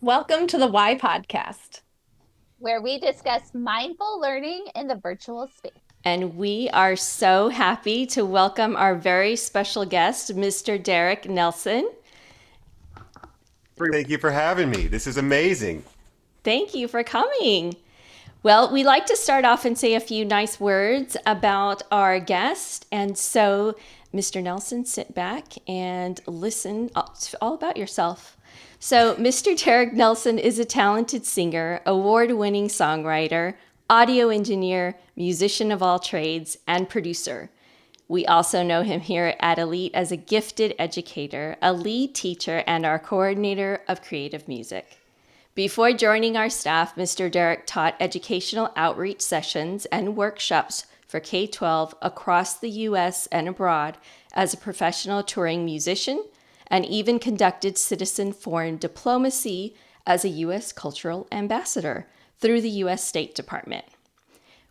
Welcome to the Why Podcast. where we discuss mindful learning in the virtual space. And we are so happy to welcome our very special guest, Mr. Derik Nelson. Thank you for having me. This is amazing. Thank you for coming. Well, we like to start off and say a few nice words about our guest. And so, Mr. Nelson, sit back and listen all about yourself. So, Mr. Derik Nelson is a talented singer, award-winning songwriter, audio engineer, musician of all trades, and producer. We also know him here at Elite as a gifted educator, a lead teacher, and our coordinator of creative music. Before joining our staff, Mr. Derik taught educational outreach sessions and workshops for K-12 across the U.S. and abroad as a professional touring musician, and even conducted citizen foreign diplomacy as a U.S. cultural ambassador through the U.S. State Department.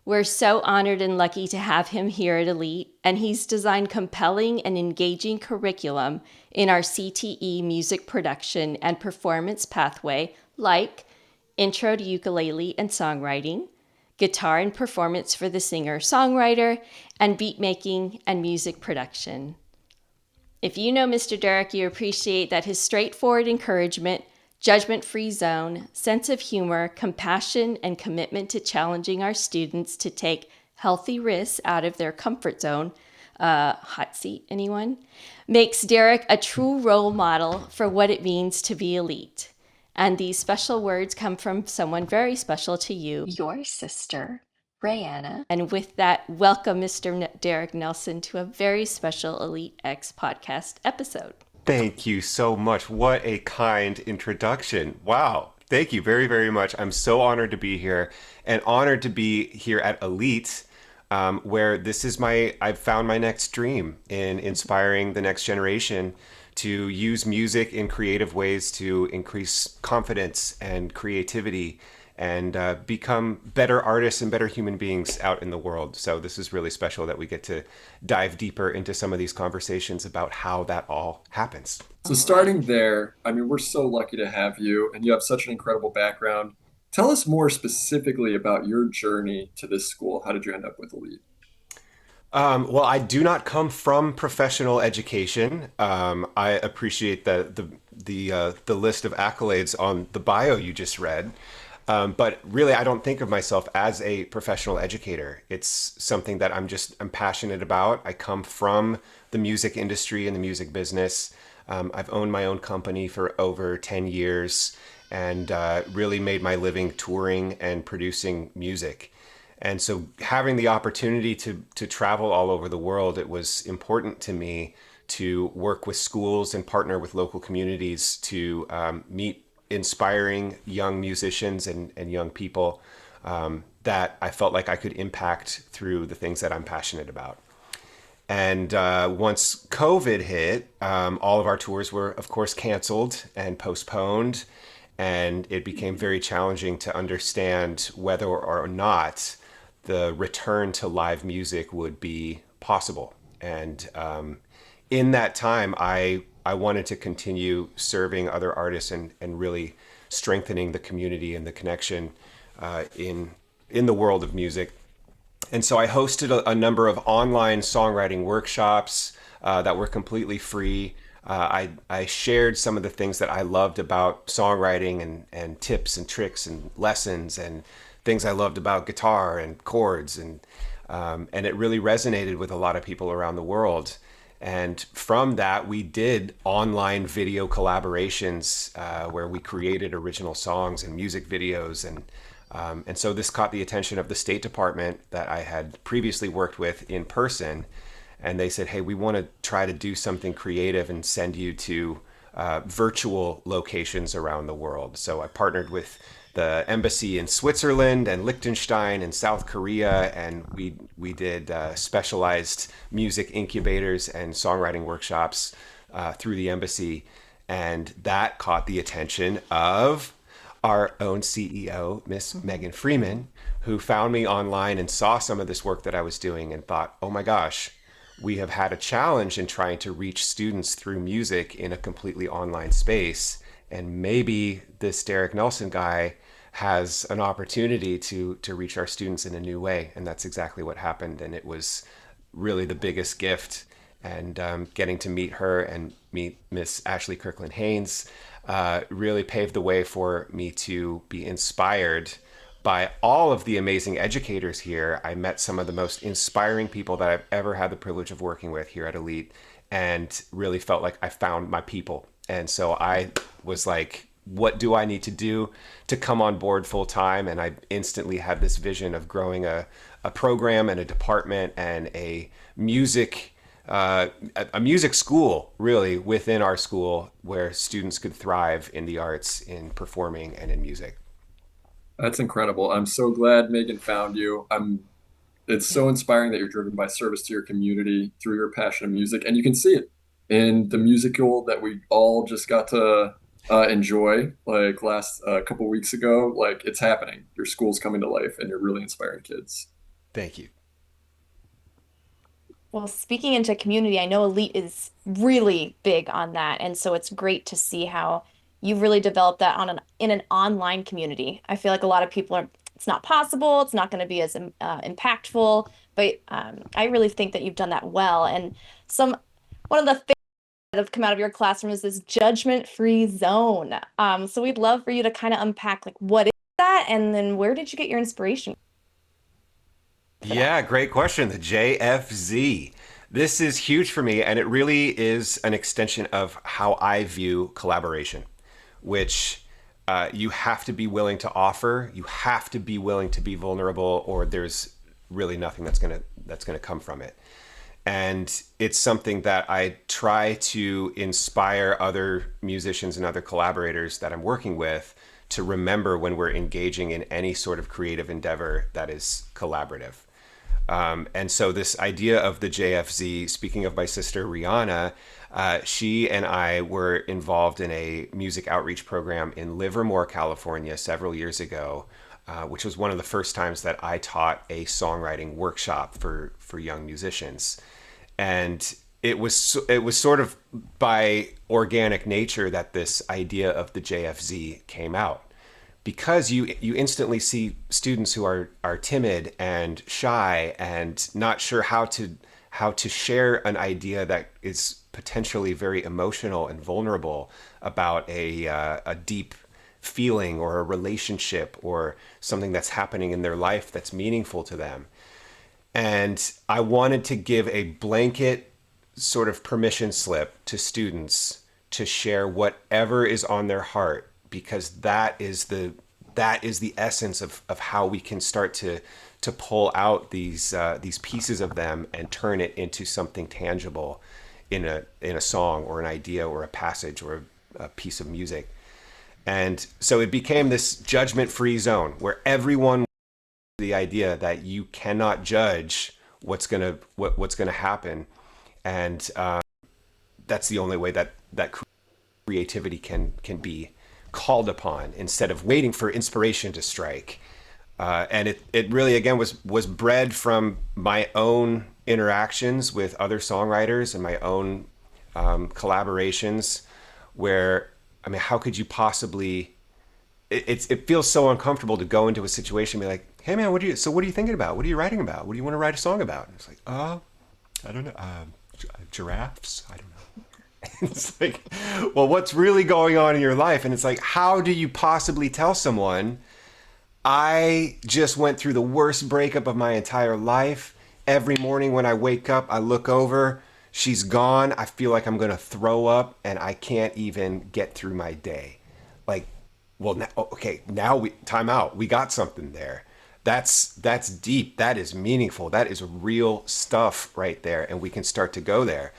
We're so honored and lucky to have him here at Elite, and he's designed compelling and engaging curriculum in our CTE music production and performance pathway, like Intro to Ukulele and Songwriting, Guitar and Performance for the Singer-Songwriter, and Beat Making and Music Production. If you know Mr. Derik, you appreciate that his straightforward encouragement, judgment-free zone, sense of humor, compassion, and commitment to challenging our students to take healthy risks out of their comfort zone, hot seat, anyone? Makes Derik a true role model for what it means to be elite. And these special words come from someone very special to you, Your sister, Rayanna. and with that, welcome Mr. Derik Nelson to a very special Elite X podcast episode. Thank you so much. What a kind introduction. Wow. Thank you very, very much. I'm so honored to be here and honored to be here at Elite, where I've found my next dream in inspiring the next generation to use music in creative ways to increase confidence and creativity and become better artists and better human beings out in the world. So this is really special that we get to dive deeper into some of these conversations about how that all happens. So starting there, I mean, we're so lucky to have you, and you have such an incredible background. Tell us more specifically about your journey to this school. How did you end up with Elite? Well, I do not come from professional education. I appreciate the list of accolades on the bio you just read. But really, I don't think of myself as a professional educator. It's something that I'm passionate about. I come from the music industry and the music business. I've owned my own company for over 10 years and really made my living touring and producing music. And so having the opportunity to travel all over the world, it was important to me to work with schools and partner with local communities to meet inspiring young musicians and young people that I felt like I could impact through the things that I'm passionate about. And once COVID hit, all of our tours were, of course, canceled and postponed. And it became very challenging to understand whether or not the return to live music would be possible. And in that time, I wanted to continue serving other artists and really strengthening the community and the connection in the world of music. And so I hosted a number of online songwriting workshops that were completely free. I shared some of the things that I loved about songwriting and tips and tricks and lessons and things I loved about guitar and chords. And it really resonated with a lot of people around the world. And from that, we did online video collaborations where we created original songs and music videos. And so this caught the attention of the State Department that I had previously worked with in person. And they said, hey, we want to try to do something creative and send you to virtual locations around the world. So I partnered with the embassy in Switzerland and Liechtenstein and South Korea, and we did specialized music incubators and songwriting workshops through the embassy, and that caught the attention of our own CEO, Miss Megan Freeman, who found me online and saw some of this work that I was doing and thought, oh my gosh, we have had a challenge in trying to reach students through music in a completely online space. and maybe this Derik Nelson guy has an opportunity to reach our students in a new way. And that's exactly what happened. And it was really the biggest gift. And getting to meet her and meet Miss Ashley Kirkland Haynes really paved the way for me to be inspired by all of the amazing educators here. I met some of the most inspiring people that I've ever had the privilege of working with here at Elite, and really felt like I found my people. And so I was like, what do I need to do to come on board full time? And I instantly had this vision of growing a program and a department and a music school really within our school where students could thrive in the arts, in performing and in music. That's incredible. I'm so glad Megan found you. It's so inspiring that you're driven by service to your community through your passion of music, and you can see it in the musical that we all just got to enjoy like last couple weeks ago. Like it's happening. Your school's coming to life, and you're really inspiring kids. Thank you. Well, speaking into community, I know Elite is really big on that, and so it's great to see how you've really developed that in an online community. I feel like a lot of people are, it's not possible, it's not going to be as impactful, but I really think that you've done that well. And some one of the things that have come out of your classroom is this judgment-free zone. So we'd love for you to kind of unpack like what is that, and then where did you get your inspiration for that? Yeah, great question. The JFZ. This is huge for me, and it really is an extension of how I view collaboration, which you have to be willing to offer. You have to be willing to be vulnerable, or there's really nothing that's gonna come from it. And it's something that I try to inspire other musicians and other collaborators that I'm working with to remember when we're engaging in any sort of creative endeavor that is collaborative. And so this idea of the JFZ, speaking of my sister Rihanna, she and I were involved in a music outreach program in Livermore, California several years ago, which was one of the first times that I taught a songwriting workshop for young musicians. And it was sort of by organic nature that this idea of the JFZ came out, because you instantly see students who are timid and shy and not sure how to share an idea that is potentially very emotional and vulnerable about a deep feeling or a relationship or something that's happening in their life that's meaningful to them. And I wanted to give a blanket sort of permission slip to students to share whatever is on their heart, because that is the essence of how we can start to pull out these pieces of them and turn it into something tangible in a song or an idea or a passage or a piece of music. And so it became this judgment-free zone where everyone, the idea that you cannot judge what's gonna happen, and that's the only way that creativity can be called upon instead of waiting for inspiration to strike. And it really again was bred from my own interactions with other songwriters and my own collaborations, where I mean, how could you possibly? It feels so uncomfortable to go into a situation and be like, hey man, what are you thinking about? What are you writing about? What do you want to write a song about? And it's like, I don't know, giraffes. I don't know. It's like, well, what's really going on in your life? And it's like, how do you possibly tell someone, I just went through the worst breakup of my entire life. Every morning when I wake up, I look over, she's gone. I feel like I'm going to throw up and I can't even get through my day. Like, well, now, okay, now time out. We got something there. That's deep. That is meaningful. That is real stuff right there. And we can start to go there.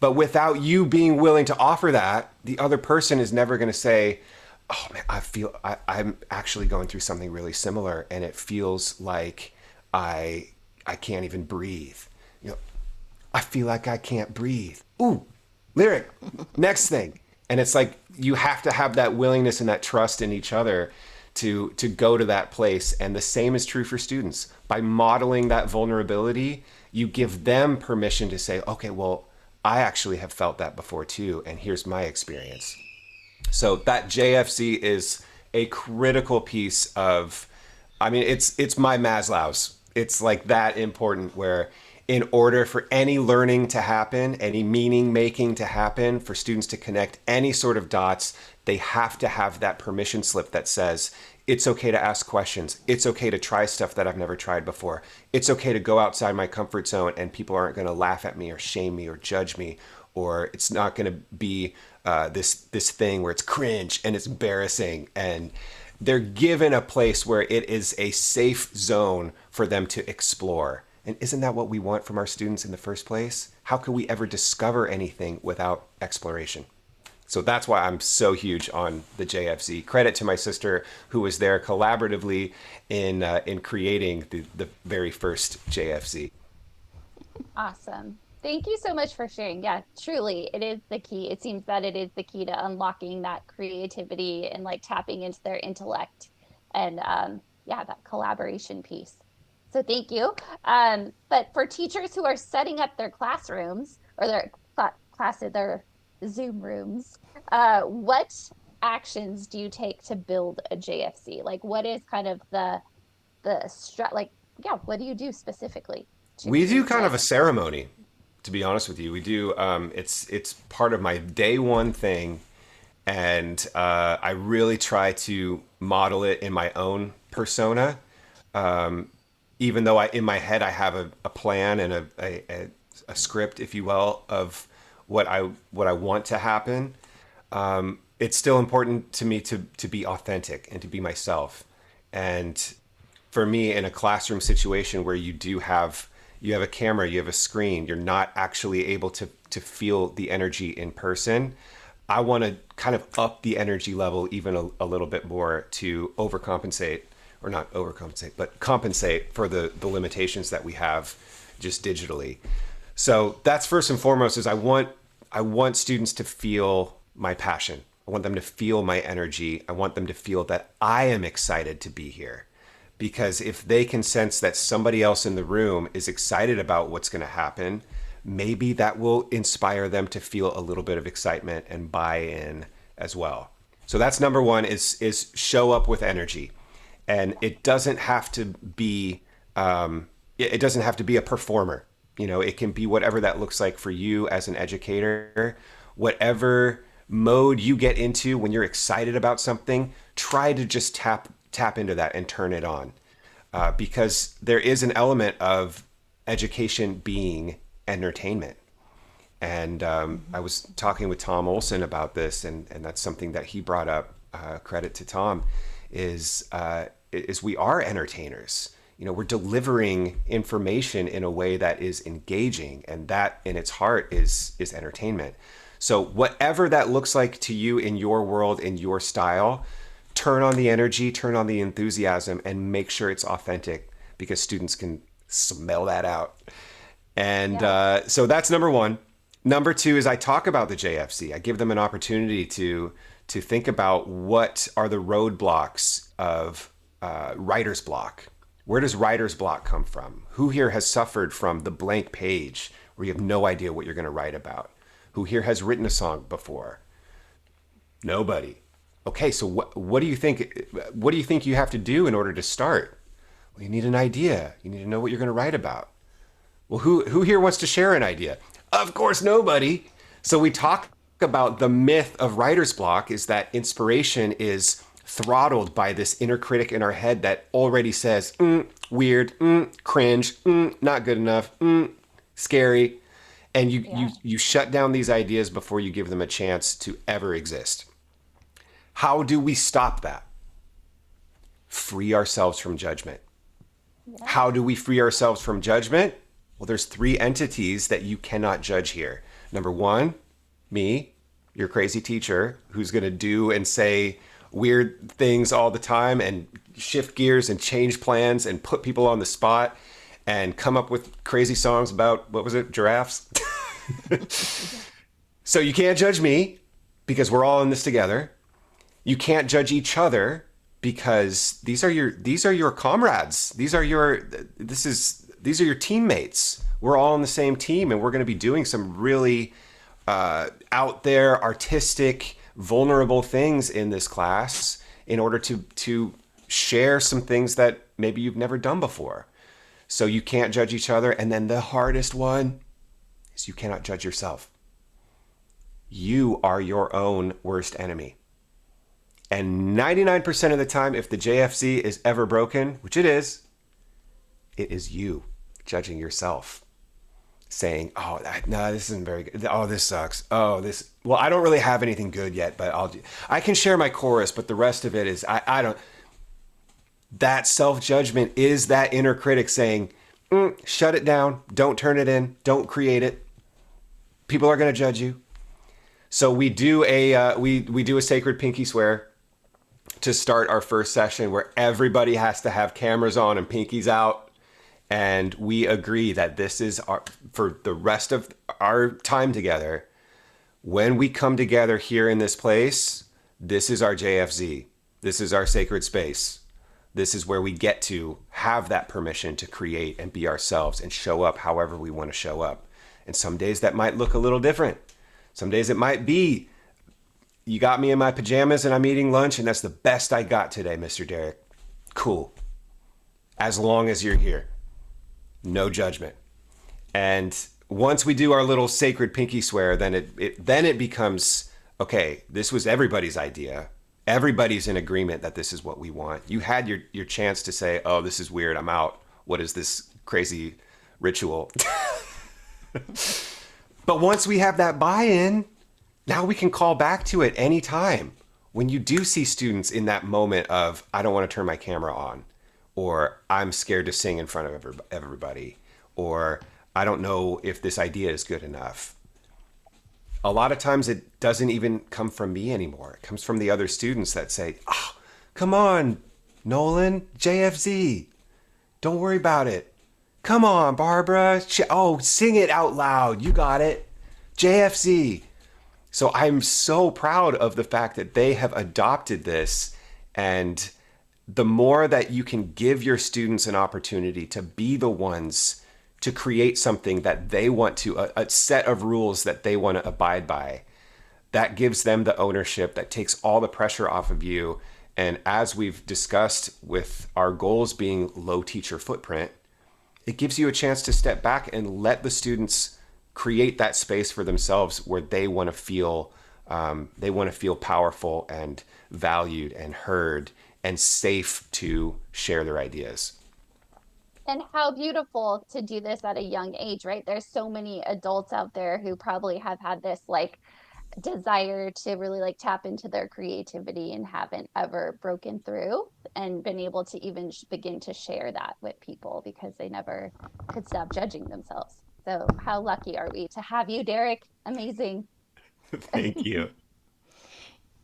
But without you being willing to offer that, the other person is never going to say, oh man, I'm actually going through something really similar, and it feels like I can't even breathe. You know, I feel like I can't breathe. Ooh, lyric, next thing. And it's like you have to have that willingness and that trust in each other to go to that place. And the same is true for students. By modeling that vulnerability, you give them permission to say, okay, well, I actually have felt that before too, and here's my experience. So that JFC is a critical piece of, I mean, it's my Maslow's. It's like that important where in order for any learning to happen, any meaning making to happen, for students to connect any sort of dots, they have to have that permission slip that says, it's okay to ask questions. It's okay to try stuff that I've never tried before. It's okay to go outside my comfort zone and people aren't going to laugh at me or shame me or judge me, or it's not going to be this thing where it's cringe and it's embarrassing. And they're given a place where it is a safe zone for them to explore. And isn't that what we want from our students in the first place? How could we ever discover anything without exploration? So that's why I'm so huge on the JFC. Credit to my sister who was there collaboratively in creating the very first JFC. Awesome. Thank you so much for sharing. Yeah, truly, it is the key. It seems that it is the key to unlocking that creativity and like tapping into their intellect and yeah, that collaboration piece. So thank you. But for teachers who are setting up their classrooms or their their Zoom rooms, what actions do you take to build a JFC? Like, what is kind of like, yeah, what do you do specifically to We do create kind of like a ceremony, to be honest with you. We do. It's part of my day one thing, and I really try to model it in my own persona. Even though in my head I have a plan and a script, if you will, of what I want to happen. It's still important to me to be authentic and to be myself. And for me, in a classroom situation where you have a camera, you have a screen, you're not actually able to feel the energy in person. I want to kind of up the energy level even a little bit more to overcompensate, or not overcompensate, but compensate for the limitations that we have just digitally. So that's first and foremost is I want students to feel my passion. I want them to feel my energy. I want them to feel that I am excited to be here. Because if they can sense that somebody else in the room is excited about what's going to happen, maybe that will inspire them to feel a little bit of excitement and buy in as well. So that's number one is show up with energy. And it doesn't have to be it doesn't have to be a performer. You know, it can be whatever that looks like for you as an educator. Whatever mode you get into when you're excited about something, try to just tap into that and turn it on, because there is an element of education being entertainment. And I was talking with Tom Olson about this, and that's something that he brought up. Credit to Tom, is we are entertainers. You know, we're delivering information in a way that is engaging, and that in its heart is entertainment. So whatever that looks like to you in your world, in your style, turn on the energy, turn on the enthusiasm, and make sure it's authentic, because students can smell that out. And so that's number one. Number two is I talk about the JFC. I give them an opportunity to think about what are the roadblocks of writer's block. Where does writer's block come from? Who here has suffered from the blank page where you have no idea what you're going to write about? Who here has written a song before? Nobody. Okay, so what do you think? What do you think you have to do in order to start? Well, you need an idea. You need to know what you're going to write about. Well, who here wants to share an idea? Of course, nobody. So we talk about the myth of writer's block is that inspiration is throttled by this inner critic in our head that already says, weird, cringe, not good enough, scary. And you shut down these ideas before you give them a chance to ever exist. How do we stop that? Free ourselves from judgment. Yeah. How do we free ourselves from judgment? Well, there's three entities that you cannot judge here. Number one, me, your crazy teacher, who's going to do and say weird things all the time and shift gears and change plans and put people on the spot and come up with crazy songs about, what was it, giraffes? So you can't judge me because we're all in this together. You can't judge each other because these are your comrades. These are your teammates. We're all on the same team, and we're going to be doing some really out there, artistic, vulnerable things in this class in order to share some things that maybe you've never done before. So you can't judge each other. And then the hardest one is you cannot judge yourself. You are your own worst enemy. And 99% of the time, if the JFZ is ever broken, which it is you judging yourself, saying, "Oh, no, this isn't very good. Oh, this sucks. Oh, this. Well, I don't really have anything good yet, but I can share my chorus, but the rest of it is I don't." That self-judgment is that inner critic saying, "Shut it down. Don't turn it in. Don't create it. People are going to judge you." So we do a sacred pinky swear to start our first session, where everybody has to have cameras on and pinkies out. And we agree that this is for the rest of our time together. When we come together here in this place, this is our JFZ. This is our sacred space. This is where we get to have that permission to create and be ourselves and show up however we want to show up. And some days that might look a little different. Some days it might be, you got me in my pajamas and I'm eating lunch and that's the best I got today, Mr. Derik. Cool. As long as you're here. No judgment. And once we do our little sacred pinky swear, then it becomes, okay, this was everybody's idea. Everybody's in agreement that this is what we want. You had your chance to say, oh, this is weird, I'm out. What is this crazy ritual? But once we have that buy-in, now we can call back to it anytime. When you do see students in that moment of, I don't want to turn my camera on, or I'm scared to sing in front of everybody, or I don't know if this idea is good enough. A lot of times it doesn't even come from me anymore. It comes from the other students that say, oh, come on, Nolan, JFZ, don't worry about it. Come on, Barbara. Oh, sing it out loud. You got it. JFZ. So I'm so proud of the fact that they have adopted this. And the more that you can give your students an opportunity to be the ones to create something that they want to, a set of rules that they want to abide by, that gives them the ownership, that takes all the pressure off of you. And as we've discussed with our goals being low teacher footprint, it gives you a chance to step back and let the students create that space for themselves where they want to feel powerful and valued and heard and safe to share their ideas. And how beautiful to do this at a young age, right? There's so many adults out there who probably have had this like desire to really like tap into their creativity and haven't ever broken through and been able to even begin to share that with people because they never could stop judging themselves. So how lucky are we to have you, Derik? Amazing. Thank you.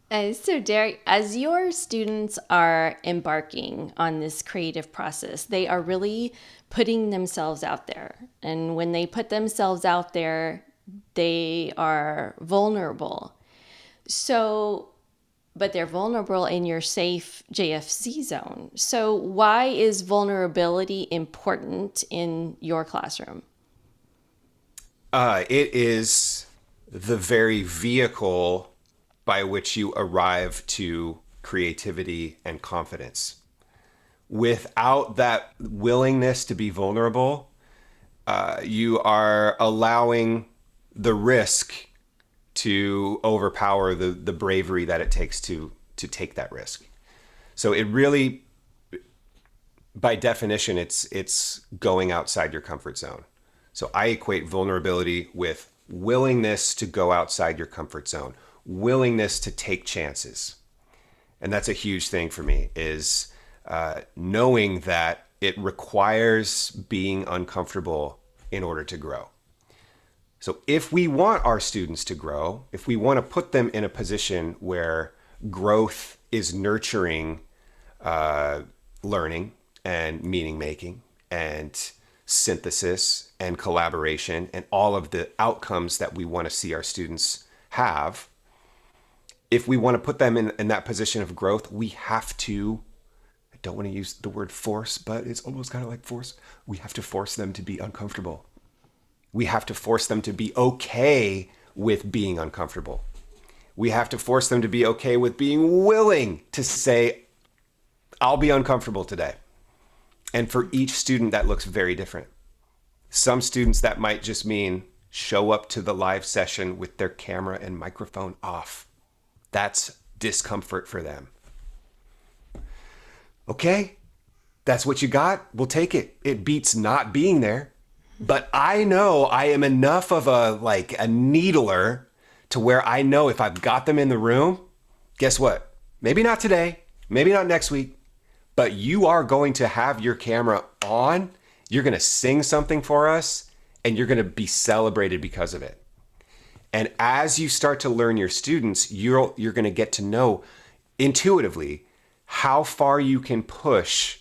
So, Derik, as your students are embarking on this creative process, they are really putting themselves out there. And when they put themselves out there, they are vulnerable. So, but they're vulnerable in your safe JFC zone. So, why is vulnerability important in your classroom? It is the very vehicle by which you arrive to creativity and confidence. Without that willingness to be vulnerable, you are allowing the risk to overpower the bravery that it takes to take that risk. So it really, by definition, it's going outside your comfort zone. So I equate vulnerability with willingness to go outside your comfort zone, willingness to take chances. And that's a huge thing for me, is knowing that it requires being uncomfortable in order to grow. So if we want our students to grow, if we want to put them in a position where growth is nurturing learning and meaning making and synthesis and collaboration and all of the outcomes that we want to see our students have, if we want to put them in that position of growth, we have to, I don't want to use the word force, but it's almost kind of like force. We have to force them to be uncomfortable. We have to force them to be okay with being uncomfortable. We have to force them to be okay with being willing to say, I'll be uncomfortable today. And for each student, that looks very different. Some students, that might just mean show up to the live session with their camera and microphone off. That's discomfort for them. Okay, that's what you got. We'll take it. It beats not being there. But I know I am enough of a needler to where I know if I've got them in the room, guess what? Maybe not today, maybe not next week, but you are going to have your camera on. You're going to sing something for us, and you're going to be celebrated because of it. And as you start to learn your students, you're going to get to know intuitively how far you can push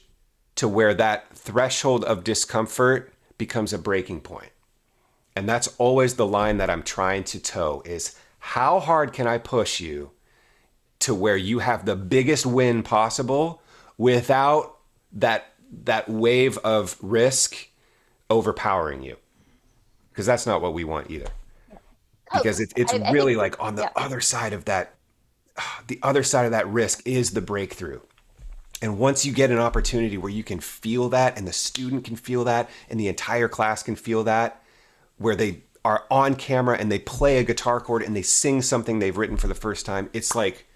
to where that threshold of discomfort becomes a breaking point. And that's always the line that I'm trying to toe is how hard can I push you to where you have the biggest win possible without that wave of risk overpowering you? Because that's not what we want either. Because it's I really think, like on the yeah. other side of that, the other side of that risk is the breakthrough. And once you get an opportunity where you can feel that and the student can feel that and the entire class can feel that, where they are on camera and they play a guitar chord and they sing something they've written for the first time, it's like,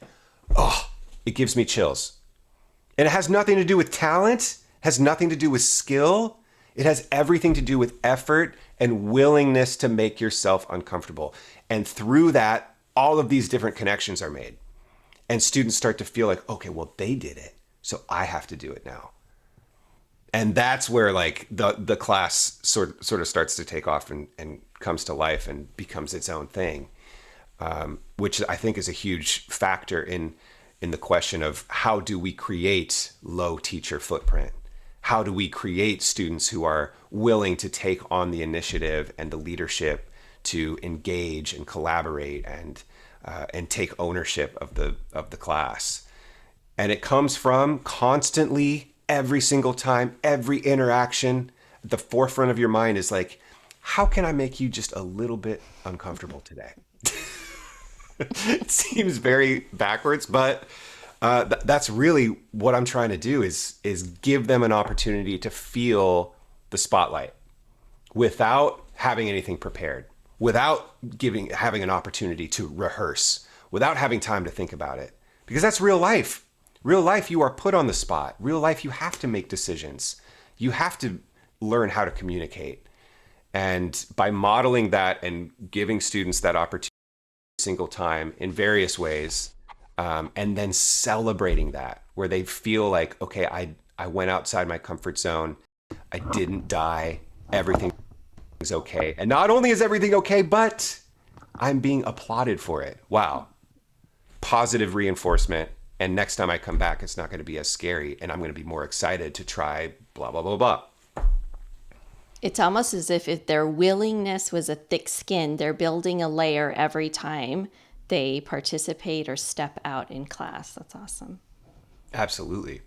oh, it gives me chills. And it has nothing to do with talent, has nothing to do with skill. It has everything to do with effort and willingness to make yourself uncomfortable. And through that, all of these different connections are made. And students start to feel like, okay, well, they did it, so I have to do it now. And that's where like the class sort of starts to take off and comes to life and becomes its own thing, which I think is a huge factor in the question of how do we create low teacher footprint? How do we create students who are willing to take on the initiative and the leadership to engage and collaborate and take ownership of the class? And it comes from constantly, every single time, every interaction, at the forefront of your mind is like, how can I make you just a little bit uncomfortable today? It seems very backwards, but that's really what I'm trying to do is give them an opportunity to feel the spotlight without having anything prepared, without having an opportunity to rehearse, without having time to think about it. Because that's real life. Real life, you are put on the spot. Real life, you have to make decisions. You have to learn how to communicate. And by modeling that and giving students that opportunity every single time in various ways, and then celebrating that, where they feel like, okay, I went outside my comfort zone. I didn't die. Everything's okay. And not only is everything okay, but I'm being applauded for it. Wow. Positive reinforcement. And next time I come back, it's not going to be as scary, and I'm going to be more excited to try blah, blah, blah, blah. It's almost as if their willingness was a thick skin. They're building a layer every time they participate or step out in class. That's awesome. Absolutely.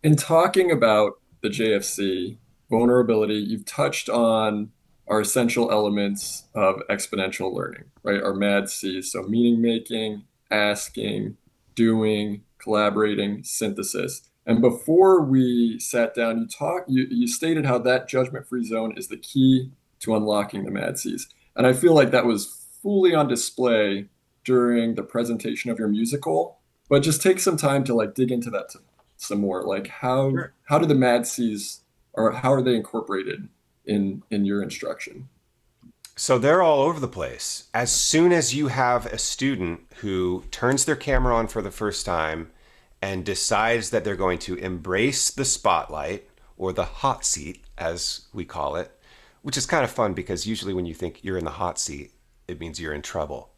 In talking about the JFC vulnerability, you've touched on our essential elements of exponential learning, right? Our MAD Cs, so meaning making, asking, doing, collaborating, synthesis. And before we sat down, you stated how that judgment-free zone is the key to unlocking the MAD Cs. And I feel like that was fully on display during the presentation of your musical. But just take some time to like dig into that some more. Like Sure. how do the MAD Cs or how are they incorporated in your instruction? So they're all over the place. As soon as you have a student who turns their camera on for the first time and decides that they're going to embrace the spotlight or the hot seat, as we call it, which is kind of fun because usually when you think you're in the hot seat, it means you're in trouble.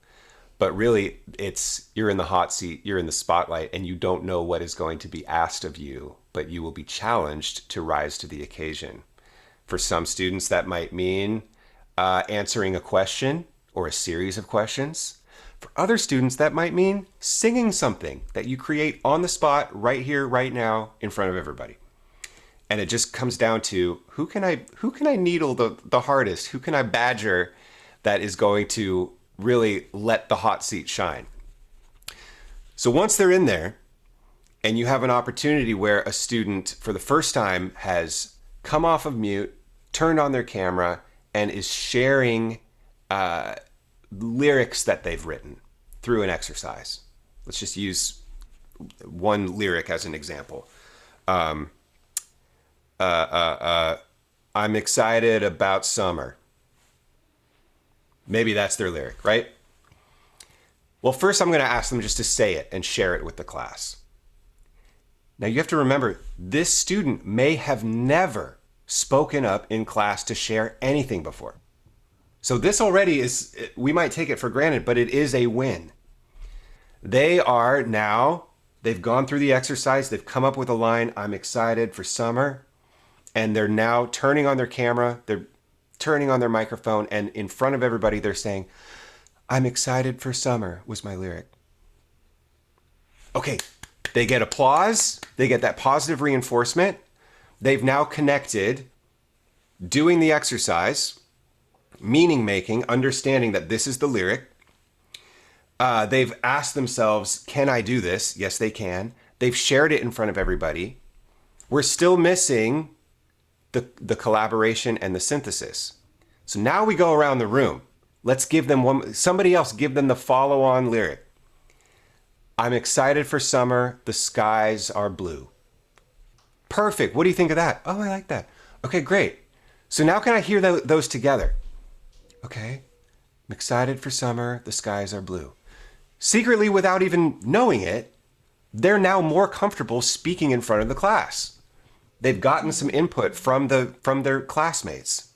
But really, it's you're in the hot seat, you're in the spotlight, and you don't know what is going to be asked of you, but you will be challenged to rise to the occasion. For some students, that might mean answering a question or a series of questions. For other students, that might mean singing something that you create on the spot right here, right now, in front of everybody. And it just comes down to who can I needle the hardest? Who can I badger that is going to really let the hot seat shine. So once they're in there, and you have an opportunity where a student for the first time has come off of mute, turned on their camera, and is sharing lyrics that they've written through an exercise. Let's just use one lyric as an example. I'm excited about summer. Maybe that's their lyric, right? Well, first I'm going to ask them just to say it and share it with the class. Now you have to remember, this student may have never spoken up in class to share anything before. So this already is, we might take it for granted, but it is a win. They've gone through the exercise, they've come up with a line, I'm excited for summer, and they're now turning on their camera, they're turning on their microphone, and in front of everybody they're saying, I'm excited for summer was my lyric. Okay, they get applause, they get that positive reinforcement. They've now connected doing the exercise, meaning making, understanding that this is the lyric. They've asked themselves, can I do this? Yes, they can. They've shared it in front of everybody. We're still missing the collaboration and the synthesis. So now we go around the room. Let's give them somebody else give them the follow-on lyric. I'm excited for summer, the skies are blue. Perfect. What do you think of that? Oh, I like that. Okay, great. So now can I hear those together? Okay. I'm excited for summer, the skies are blue. Secretly, without even knowing it, they're now more comfortable speaking in front of the class. They've gotten some input from their classmates.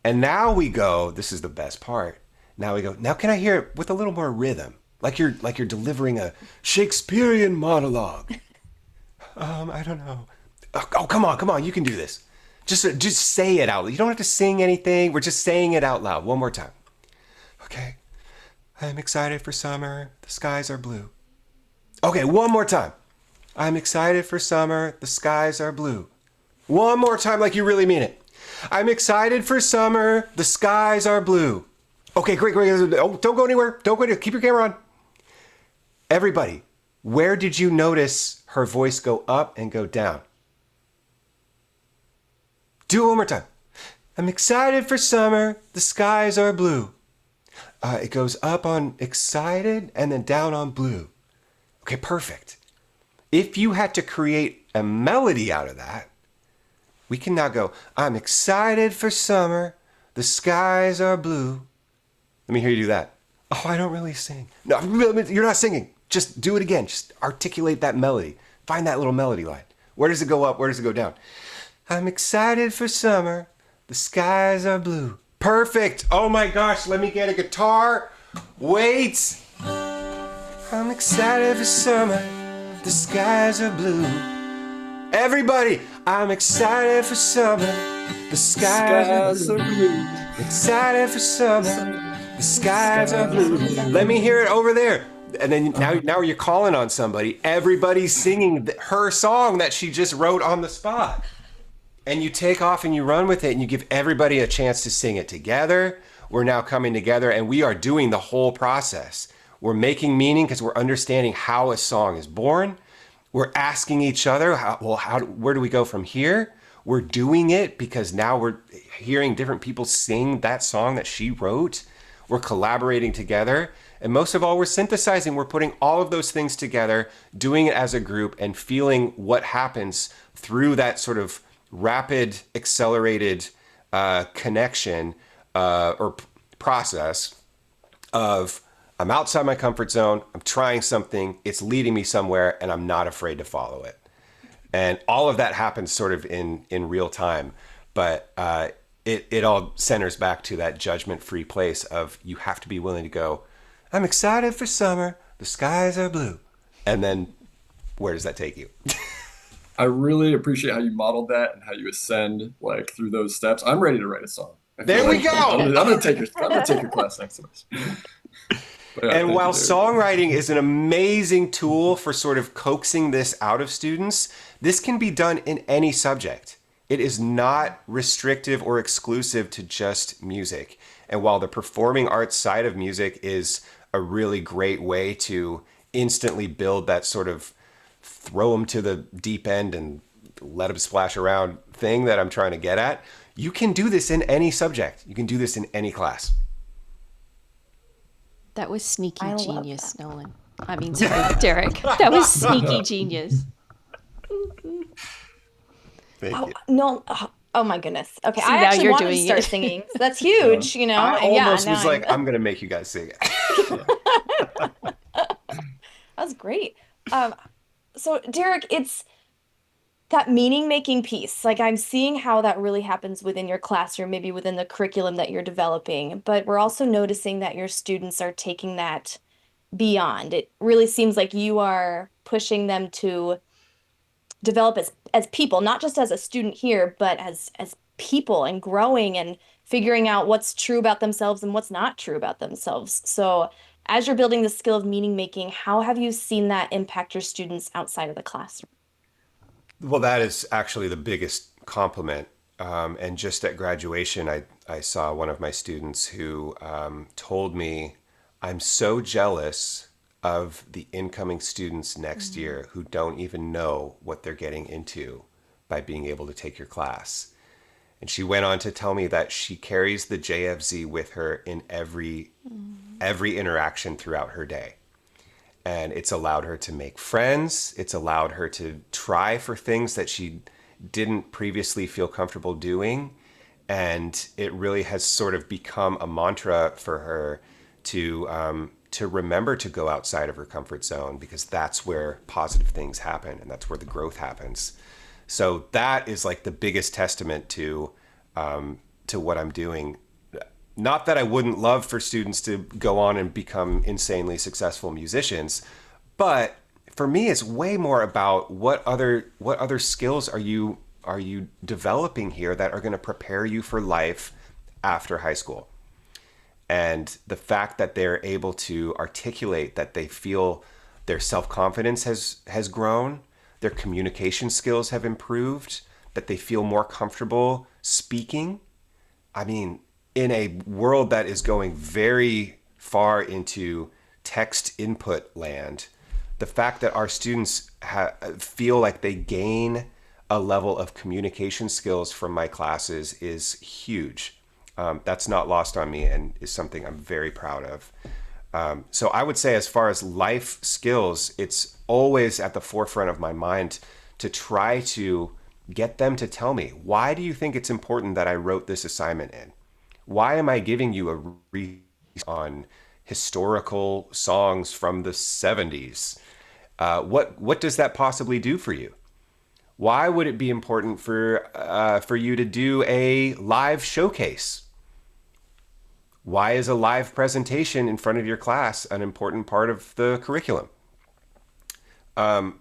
And now we go, this is the best part. Now we go, now can I hear it with a little more rhythm? Like you're delivering a Shakespearean monologue. I don't know. Oh, come on, you can do this. Just say it out loud. You don't have to sing anything. We're just saying it out loud. One more time. Okay. I'm excited for summer. The skies are blue. Okay, one more time. I'm excited for summer. The skies are blue. One more time like you really mean it. I'm excited for summer. The skies are blue. Okay, great. Oh, don't go anywhere. Keep your camera on. Everybody, where did you notice her voice go up and go down? Do it one more time. I'm excited for summer. The skies are blue. It goes up on excited and then down on blue. Okay, perfect. If you had to create a melody out of that, we can now go, I'm excited for summer. The skies are blue. Let me hear you do that. Oh, I don't really sing. No, you're not singing. Just do it again. Just articulate that melody. Find that little melody line. Where does it go up? Where does it go down? I'm excited for summer. The skies are blue. Perfect. Oh my gosh, let me get a guitar. Wait. I'm excited for summer. The skies are blue. Everybody, I'm excited for summer. The skies are blue. Excited for summer. The skies are blue. Let me hear it over there. And then now you're calling on somebody. Everybody's singing her song that she just wrote on the spot. And you take off and you run with it and you give everybody a chance to sing it together. We're now coming together and we are doing the whole process. We're making meaning because we're understanding how a song is born. We're asking each other, where do we go from here? We're doing it because now we're hearing different people sing that song that she wrote. We're collaborating together. And most of all, we're synthesizing. We're putting all of those things together, doing it as a group and feeling what happens through that sort of rapid, accelerated connection or process of I'm outside my comfort zone, I'm trying something, it's leading me somewhere, and I'm not afraid to follow it. And all of that happens sort of in real time, but it all centers back to that judgment-free place of you have to be willing to go, I'm excited for summer, the skies are blue. And then where does that take you? I really appreciate how you modeled that and how you ascend like through those steps. I'm ready to write a song. There we go. I'm gonna take your class next semester. Yeah, and while songwriting is an amazing tool for sort of coaxing this out of students, this can be done in any subject. It is not restrictive or exclusive to just music. And while the performing arts side of music is a really great way to instantly build that sort of throw them to the deep end and let them splash around thing that I'm trying to get at, you can do this in any subject. You can do this in any class. That was sneaky I love genius, that. Nolan. I mean, sorry, Derek. That was sneaky genius. Thank Oh you. no. Oh my goodness. Okay, See, I now actually you're wanted to doing start it. singing. So that's Uh, huge, I and yeah, almost now was I'm like, I'm going to make you guys sing it. yeah. that's great. Um, so Derek, it's that meaning making piece. Like I'm seeing how that really happens within your classroom, maybe within the curriculum that you're developing, but we're also noticing that your students are taking that beyond. It really seems like you are pushing them to develop as people, not just as a student here, but as people and growing and figuring out what's true about themselves and what's not true about themselves. So, as you're building the skill of meaning making, how have you seen that impact your students outside of the classroom? Well, that is actually the biggest compliment. And just at graduation, I saw one of my students who told me, I'm so jealous of the incoming students next Mm. year who don't even know what they're getting into by being able to take your class. And she went on to tell me that she carries the JFZ with her in every interaction throughout her day, and it's allowed her to make friends. It's allowed her to try for things that she didn't previously feel comfortable doing. And it really has sort of become a mantra for her to remember to go outside of her comfort zone, because that's where positive things happen and that's where the growth happens. So that is like the biggest testament to what I'm doing. Not that I wouldn't love for students to go on and become insanely successful musicians, but for me it's way more about what other skills are you developing here that are going to prepare you for life after high school. And the fact that they're able to articulate that they feel their self-confidence has grown, their communication skills have improved, that they feel more comfortable speaking. I mean, in a world that is going very far into text input land, the fact that our students feel like they gain a level of communication skills from my classes is huge. That's not lost on me and is something I'm very proud of. So I would say, as far as life skills, it's always at the forefront of my mind to try to get them to tell me, why do you think it's important that I wrote this assignment in? Why am I giving you a read on historical songs from the 70s? What does that possibly do for you? Why would it be important for you to do a live showcase? Why is a live presentation in front of your class an important part of the curriculum?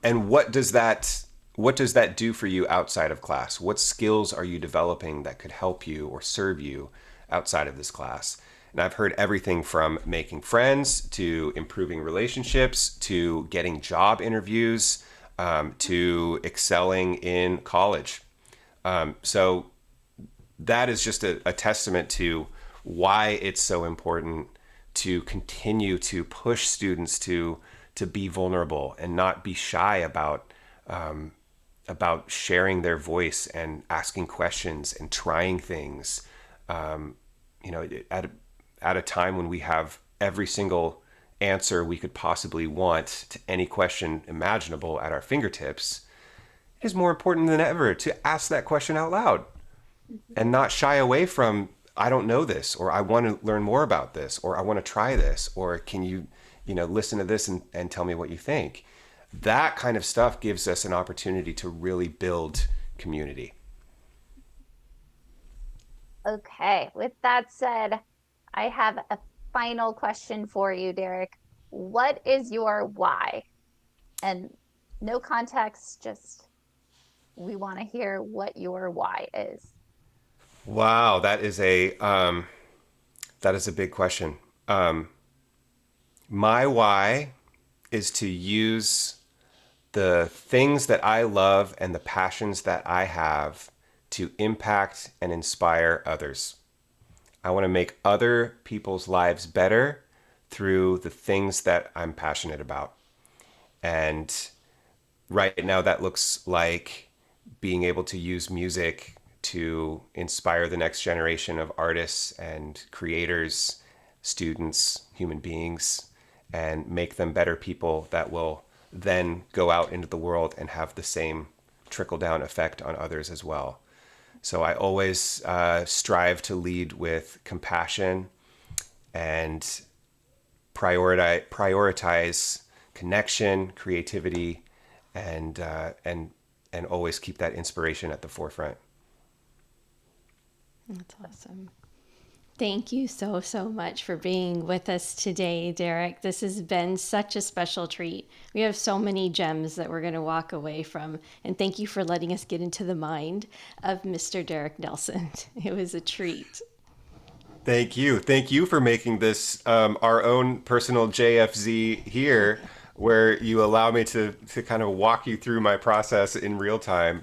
And what does that do for you outside of class? What skills are you developing that could help you or serve you outside of this class? And I've heard everything from making friends to improving relationships to getting job interviews, to excelling in college. So that is just a testament to why it's so important to continue to push students to be vulnerable and not be shy about sharing their voice and asking questions and trying things. You know, at a time when we have every single answer we could possibly want to any question imaginable at our fingertips, it is more important than ever to ask that question out loud and not shy away from, I don't know this, or I want to learn more about this, or I want to try this, or can you listen to this and tell me what you think. That kind of stuff gives us an opportunity to really build community. Okay, with that said, I have a final question for you, Derek. What is your why? And no context, just we want to hear what your why is. Wow, that is a big question. Um, my why is to use the things that I love and the passions that I have to impact and inspire others. I want to make other people's lives better through the things that I'm passionate about. And right now, that looks like being able to use music to inspire the next generation of artists and creators, students, human beings, and make them better people that will then go out into the world and have the same trickle down effect on others as well. So I always strive to lead with compassion and prioritize connection, creativity, and and always keep that inspiration at the forefront. That's awesome. Thank you so, so much for being with us today, Derik. This has been such a special treat. We have so many gems that we're going to walk away from. And thank you for letting us get into the mind of Mr. Derik Nelson. It was a treat. Thank you. Thank you for making this our own personal JFZ here, where you allow me to kind of walk you through my process in real time.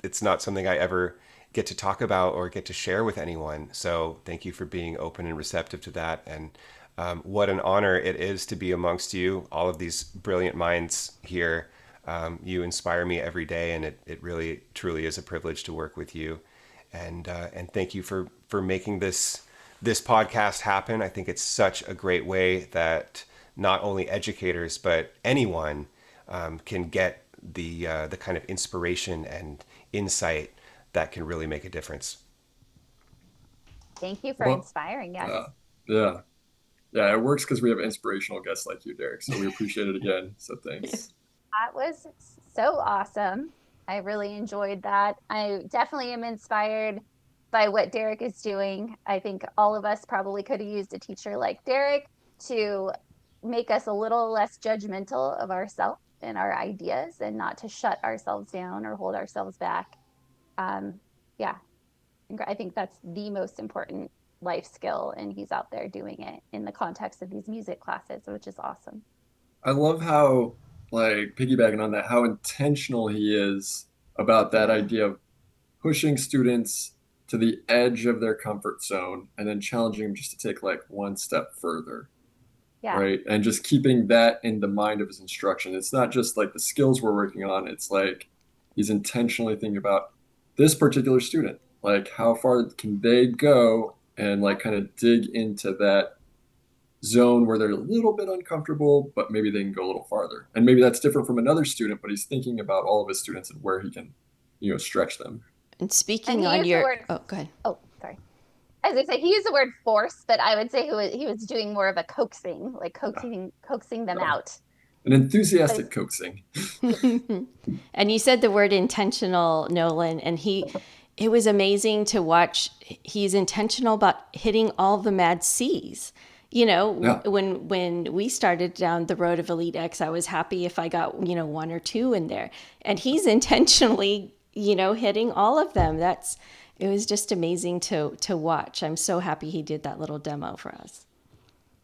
It's not something I ever get to talk about or get to share with anyone. So thank you for being open and receptive to that. And what an honor it is to be amongst you, all of these brilliant minds here. You inspire me every day, and it really, truly is a privilege to work with you. And thank you for making this podcast happen. I think it's such a great way that not only educators but anyone can get the kind of inspiration and insight that can really make a difference. Thank you for Well, inspiring us. yeah. Yeah, it works because we have inspirational guests like you, Derik. So we appreciate it again. So Yeah. thanks. That was so awesome. I really enjoyed that. I definitely am inspired by what Derik is doing. I think all of us probably could have used a teacher like Derik to make us a little less judgmental of ourselves and our ideas and not to shut ourselves down or hold ourselves back. Um, yeah, I think that's the most important life skill, and he's out there doing it in the context of these music classes, which is awesome. I love how, like, piggybacking on that, how intentional he is about that Yeah. idea of pushing students to the edge of their comfort zone and then challenging them just to take like one step further, Yeah. right? And just keeping that in the mind of his instruction. It's not just like the skills we're working on, it's like he's intentionally thinking about this particular student. Like, how far can they go and like kind of dig into that zone where they're a little bit uncomfortable, but maybe they can go a little farther. And maybe that's different from another student, but he's thinking about all of his students and where he can, stretch them. And And speaking he on used the your, word, oh, go ahead. oh, sorry. As I say, he used the word force, but I would say he was doing more of a coaxing, like coaxing them Yeah. out. An But enthusiastic coaxing. And you said the word intentional, Nolan, and it was amazing to watch. He's intentional about hitting all the mad C's. Yeah. When we started down the road of Elite X, I was happy if I got, one or two in there. And he's intentionally, hitting all of them. It was just amazing to watch. I'm so happy he did that little demo for us.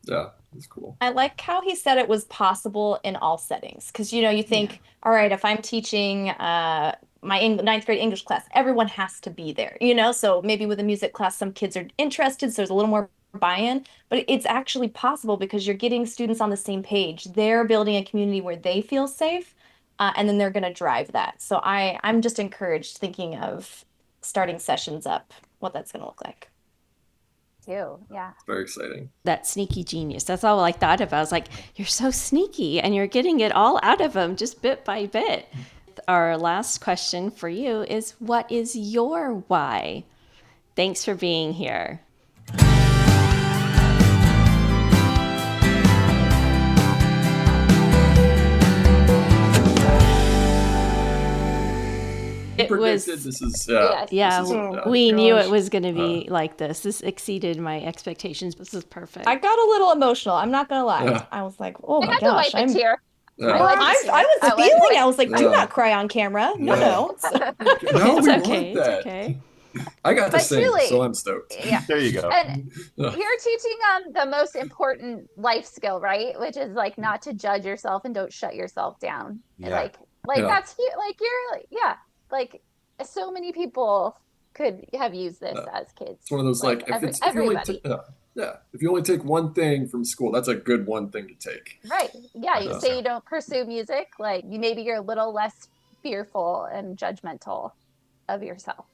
Yeah. It's cool. I like how he said it was possible in all settings. Because, you think, Yeah. all right, if I'm teaching my ninth grade English class, everyone has to be there, So maybe with a music class, some kids are interested, so there's a little more buy-in. But it's actually possible because you're getting students on the same page. They're building a community where they feel safe, and then they're going to drive that. So I'm just encouraged thinking of starting sessions up, what that's going to look like. too, yeah. It's very exciting. That sneaky genius. That's all I thought of. I was like, you're so sneaky and you're getting it all out of them just bit by bit. Our last question for you is, what is your why? Thanks for being here. It was, Predicted this is Yes. yeah, this is, we knew it gosh. was going to be like this. This exceeded my expectations. This is perfect. I got a little emotional. I'm not gonna lie. yeah, I was like, oh I my had to gosh, wipe a I'm tear. yeah. I well, wiped a I tear was at one feeling. point. I was like, do Yeah. not cry on camera. No, Yeah. no. No, It's we okay. want It's that. okay. I got to But sing, so truly, I'm stoked. yeah. There you go. And Yeah. you're teaching the most important life skill, right? Which is like not to judge yourself and don't shut yourself down. Yeah. Like Yeah. that's like you're like, yeah, like so many people could have used this Yeah. as kids. It's one of those Like like if it's if you only everybody. if you only take one thing from school, that's a good one thing to take. Right. Yeah, I you think say so. you don't pursue music, like you maybe you're a little less fearful and judgmental of yourself.